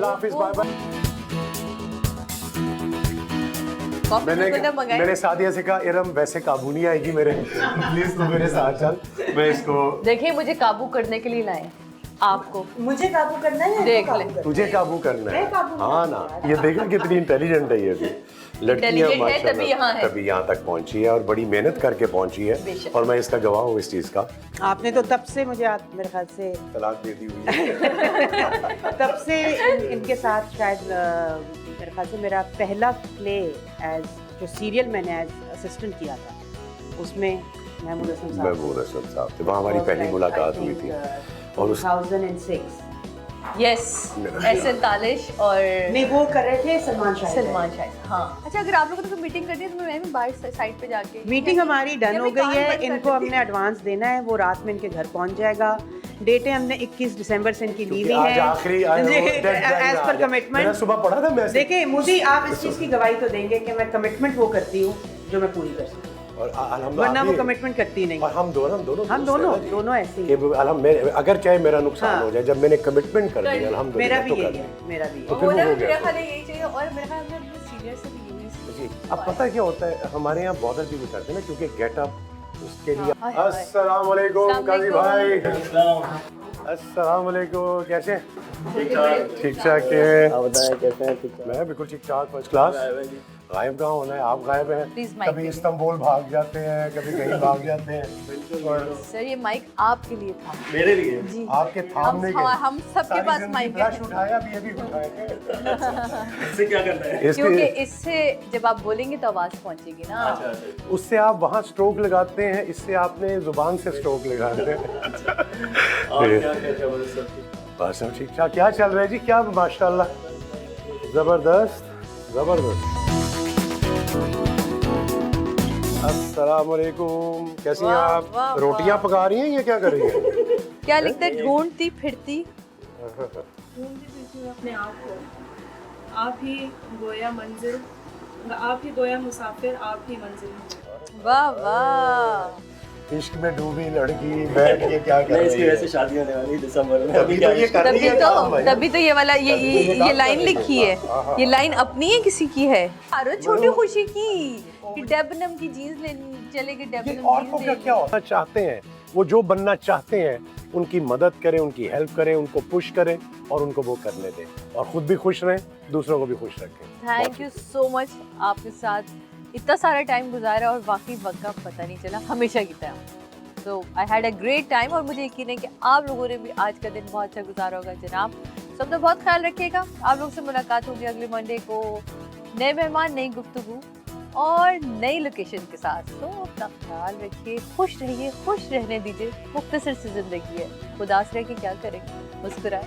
अल्लाह हाफिज, bye bye. मैंने मैंने सादिया से कहा इरम वैसे काबू नहीं आएगी मेरे, प्लीज तू मेरे साथ चल, मैं इसको। देखिए मुझे काबू करने के लिए लाए आपको, मुझे काबू करना है, देख ले। तुझे काबू करना है, हाँ ना। ये देखा कितनी इंटेलिजेंट है ये भी लड़कियां, Intelligent है, तभी यहाँ है। तभी यहाँ तक पहुंची है और बड़ी मेहनत करके पहुंची है, और मैं इसका गवाह हूँ इस चीज का। आपने तो तब से मुझे मेरे ख्याल से तलाक दे दी हुई है। तब से इनके साथ शायद मेरे ख्याल से मेरा पहला प्ले एज जो सीरियल मैंने एज असिस्टेंट किया था, उसमें महमूद हसन साहब, महमूद हसन साहब थे, वहाँ हमारी पहली मुलाकात हुई थी। और उस 2006 यस S47 और नहीं, वो कर रहे थे सलमान शाहिद। हाँ अच्छा, अगर आप लोगों को मीटिंग करनी है तो मैं भी बाहर साइड पे जाके, मीटिंग हमारी डन या हो मैं गई काम है। बंद कर इनको देती हमने एडवांस देना है, वो रात में इनके घर पहुंच जाएगा। डेटें हमने 21 दिसंबर से इनकी ली हुई आज है आखिरी एज पर कमिटमेंट। मैंने सुबह पढ़ा था मैसेज। देखिए मुझे आप इस चीज़ की गवाही तो देंगे कि मैं कमिटमेंट वो करती हूँ जो मैं पूरी कर सकती हूँ, और वरना वो कमिटमेंट करती नहीं। और हम दोनों दोनों ऐसे ही। अगर चाहे मेरा नुकसान हाँ। हो जाए, जब मैंने कमिटमेंट कर दी अल्हम्दुलिल्लाह, मेरा भी तो कर यही दी। है, मेरा भी तो है। फिर वो हो गया। मेरा ख्याल है यही चाहिए, और मेरा ख्याल है अपने सीनियर से भी यही जी, अब पता है क्या होता है, हमारे यहाँ बॉदर भी करते हैं ना, क्योंकि गेटअप उसके लिए। हाय, हाय। अस्सलाम वालेकुम काजी भाई। अस्सलाम वालेकुम, कैसे? ठीक ठाक है। आप बताएं कैसे हैं? ठीक मैं बिल्कुल ठीक ठाक, फर्स्ट क्लास। गायब कहाँ होना है, आप गायब Please, हैं। mic कभी पे। इस्तांबुल भाग जाते हैं, कभी कहीं भाग जाते हैं। और सर ये माइक आपके लिए था। मेरे लिए जी आपके थामने के हम सबके पास माइक है, फ्लैश उठाया, अब ये भी उठाया। इससे क्या करना है? क्योंकि इसके इससे जब आप बोलेंगे तो आवाज पहुंचेगी ना। उससे आप वहाँ स्ट्रोक लगाते हैं, इससे आपने जुबान से स्ट्रोक लगाते हैं। और क्या कहते हैं सब? बस सब ठीक ठाक। क्या चल रहा है जी? क्या माशाल्लाह, जबरदस्त जबरदस्त। अस्सलाम वालेकुम, कैसी हैं वाह, आप? वाह, रोटियां पका रही हैं या क्या कर रही हैं? क्या लिखता है? ढूंढती फिरती। ढूंढती फिरती हूँ अपने आप को, आप ही गोया मंजिल, आप ही गोया मुसाफिर, आप ही मंजिल। वाह वाह, इश्क में डूबी लड़की बैठ के क्या कर नहीं, रही इसकी है? वैसे शादी होने वाली है दिसंबर में। तभी तो ये कर रही है काम भाई। तभी तो ये वाला ये लाइन लिखी है। ये लाइन अपनी है किसी की है? अरे छोटी खुशी की कि डेबनम की जीन्स लेनी चलेगी, ये डेबनम और को क्या क्या होना चाहते हैं, वो जो बनना चाहते हैं उनकी मदद करें, उनकी हेल्प करें, उनको पुश करें और उनको वो करने दें, और खुद भी खुश रहें, दूसरों को भी खुश रखें। थैंक यू सो मच, आपके साथ इतना सारा टाइम गुजारा और वाकई वक्त का पता नहीं चला, हमेशा की तरह। So I had a great time, और मुझे यकीन है कि आप लोगों ने भी आज का दिन बहुत अच्छा गुजारा होगा। जनाब सबका बहुत ख्याल रखिएगा। आप लोग से मुलाकात होगी अगले मंडे को, नए मेहमान, नई गुफ्तगू और नई लोकेशन के साथ। तो अपना ख्याल रखिए, खुश रहिए, खुश रहने दीजिए। मुख्तसर सी जिंदगी है, उदास रह के क्या करेंगे, मुस्कुराए।